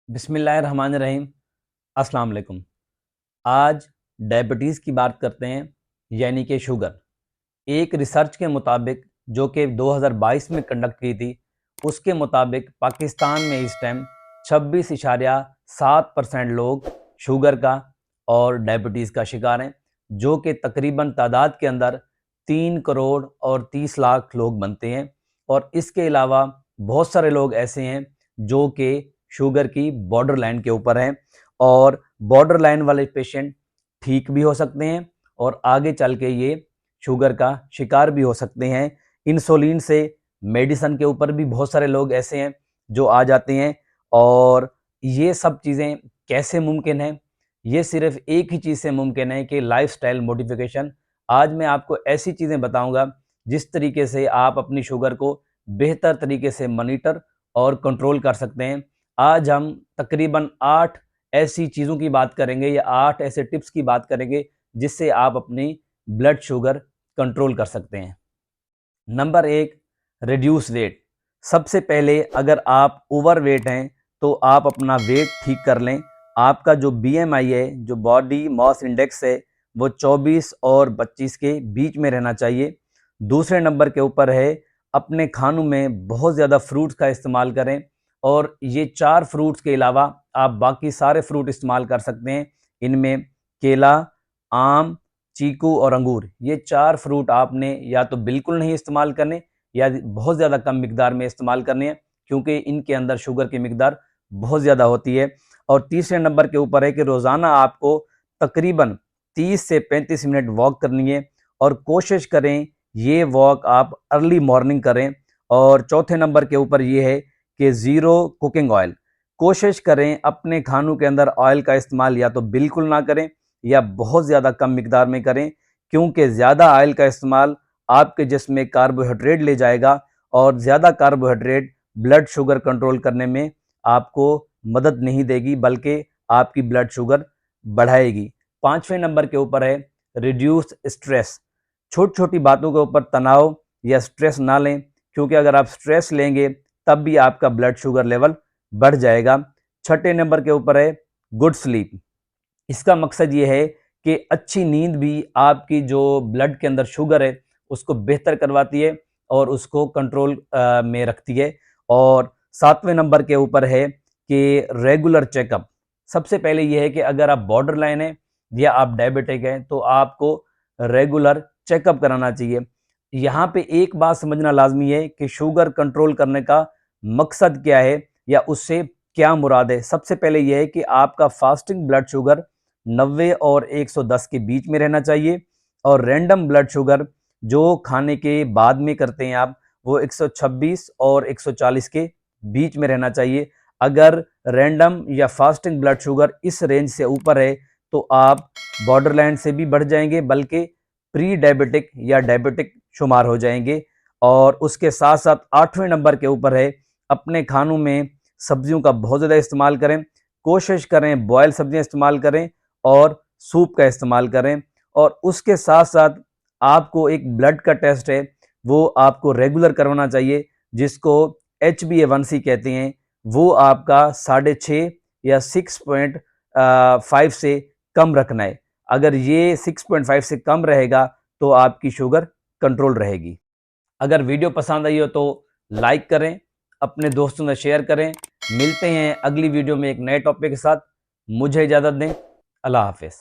बिस्मिल्लाहिर्रहमानिर्रहीम। अस्सलाम वालेकुम। आज डायबिटीज़ की बात करते हैं, यानी कि शुगर। एक रिसर्च के मुताबिक जो कि 2022 में कंडक्ट की थी, उसके मुताबिक पाकिस्तान में इस टाइम 26.7% लोग शुगर का और डायबिटीज़ का शिकार हैं, जो कि तकरीबन तादाद के अंदर 3 करोड़ और 30 लाख लोग बनते हैं। और इसके अलावा बहुत सारे लोग ऐसे हैं जो कि शुगर की बॉर्डर लाइन के ऊपर हैं, और बॉर्डर लाइन वाले पेशेंट ठीक भी हो सकते हैं और आगे चल के ये शुगर का शिकार भी हो सकते हैं। इंसुलिन से मेडिसिन के ऊपर भी बहुत सारे लोग ऐसे हैं जो आ जाते हैं। और ये सब चीज़ें कैसे मुमकिन है? ये सिर्फ एक ही चीज़ से मुमकिन है कि लाइफस्टाइल मॉडिफिकेशन। आज मैं आपको ऐसी चीज़ें बताऊंगा जिस तरीके से आप अपनी शुगर को बेहतर तरीके से मॉनिटर और कंट्रोल कर सकते हैं। आज हम तकरीबन 8 ऐसी चीज़ों की बात करेंगे या 8 ऐसे टिप्स की बात करेंगे जिससे आप अपनी ब्लड शुगर कंट्रोल कर सकते हैं। Number 1, reduce weight. सबसे पहले अगर आप ओवर वेट हैं तो आप अपना वेट ठीक कर लें। आपका जो बीएमआई है, जो बॉडी मास इंडेक्स है, वो 24 और 25 के बीच में रहना चाहिए। दूसरे नंबर के ऊपर है, अपने खानों में बहुत ज़्यादा फ्रूट्स का इस्तेमाल करें, और ये 4 फ्रूट्स के अलावा आप बाकी सारे फ्रूट इस्तेमाल कर सकते हैं। इनमें केला, आम, चीकू और अंगूर, ये 4 फ्रूट आपने या तो बिल्कुल नहीं इस्तेमाल करने या बहुत ज़्यादा कम मिकदार में इस्तेमाल करने हैं, क्योंकि इनके अंदर शुगर की मिकदार बहुत ज़्यादा होती है। और तीसरे नंबर के ऊपर है कि रोज़ाना आपको तकरीबन 30 से 35 मिनट वॉक करनी है, और कोशिश करें ये वॉक आप अर्ली मॉर्निंग करें। और चौथे नंबर के ऊपर ये है कि ज़ीरो कुकिंग ऑयल। कोशिश करें अपने खानों के अंदर ऑयल का इस्तेमाल या तो बिल्कुल ना करें या बहुत ज़्यादा कम मिकदार में करें, क्योंकि ज़्यादा ऑयल का इस्तेमाल आपके जिस्म में कार्बोहाइड्रेट ले जाएगा, और ज़्यादा कार्बोहाइड्रेट ब्लड शुगर कंट्रोल करने में आपको मदद नहीं देगी, बल्कि आपकी ब्लड शुगर बढ़ाएगी। पाँचवें नंबर के ऊपर है रिड्यूस स्ट्रेस। छोटी छोटी बातों के ऊपर तनाव या स्ट्रेस ना लें, क्योंकि अगर आप स्ट्रेस लेंगे तब भी आपका ब्लड शुगर लेवल बढ़ जाएगा। छठे नंबर के ऊपर है गुड स्लीप। इसका मकसद ये है कि अच्छी नींद भी आपकी जो ब्लड के अंदर शुगर है उसको बेहतर करवाती है और उसको कंट्रोल में रखती है। और सातवें नंबर के ऊपर है कि रेगुलर चेकअप। सबसे पहले ये है कि अगर आप बॉर्डर लाइन है या आप डायबिटिक हैं तो आपको रेगुलर चेकअप कराना चाहिए। यहाँ पे एक बात समझना लाजमी है कि शुगर कंट्रोल करने का मकसद क्या है या उससे क्या मुराद है। सबसे पहले यह है कि आपका फास्टिंग ब्लड शुगर 90 और 110 के बीच में रहना चाहिए, और रैंडम ब्लड शुगर जो खाने के बाद में करते हैं आप, वो 126 और 140 के बीच में रहना चाहिए। अगर रैंडम या फास्टिंग ब्लड शुगर इस रेंज से ऊपर है तो आप बॉर्डर लाइन से भी बढ़ जाएंगे, बल्कि प्री डायबिटिक या डायबिटिक शुमार हो जाएंगे। और उसके साथ साथ 8वें नंबर के ऊपर है, अपने खानों में सब्जियों का बहुत ज़्यादा इस्तेमाल करें। कोशिश करें बॉयल सब्जियां इस्तेमाल करें और सूप का इस्तेमाल करें। और उसके साथ साथ आपको एक ब्लड का टेस्ट है, वो आपको रेगुलर करवाना चाहिए, जिसको HbA1c कहते हैं। वो आपका 6.5 या 6.5 से कम रखना है। अगर ये 6.5 से कम रहेगा तो आपकी शुगर कंट्रोल रहेगी। अगर वीडियो पसंद आई हो तो लाइक करें, अपने दोस्तों में शेयर करें। मिलते हैं अगली वीडियो में एक नए टॉपिक के साथ। मुझे इजाज़त दें। अल्लाह हाफिज़।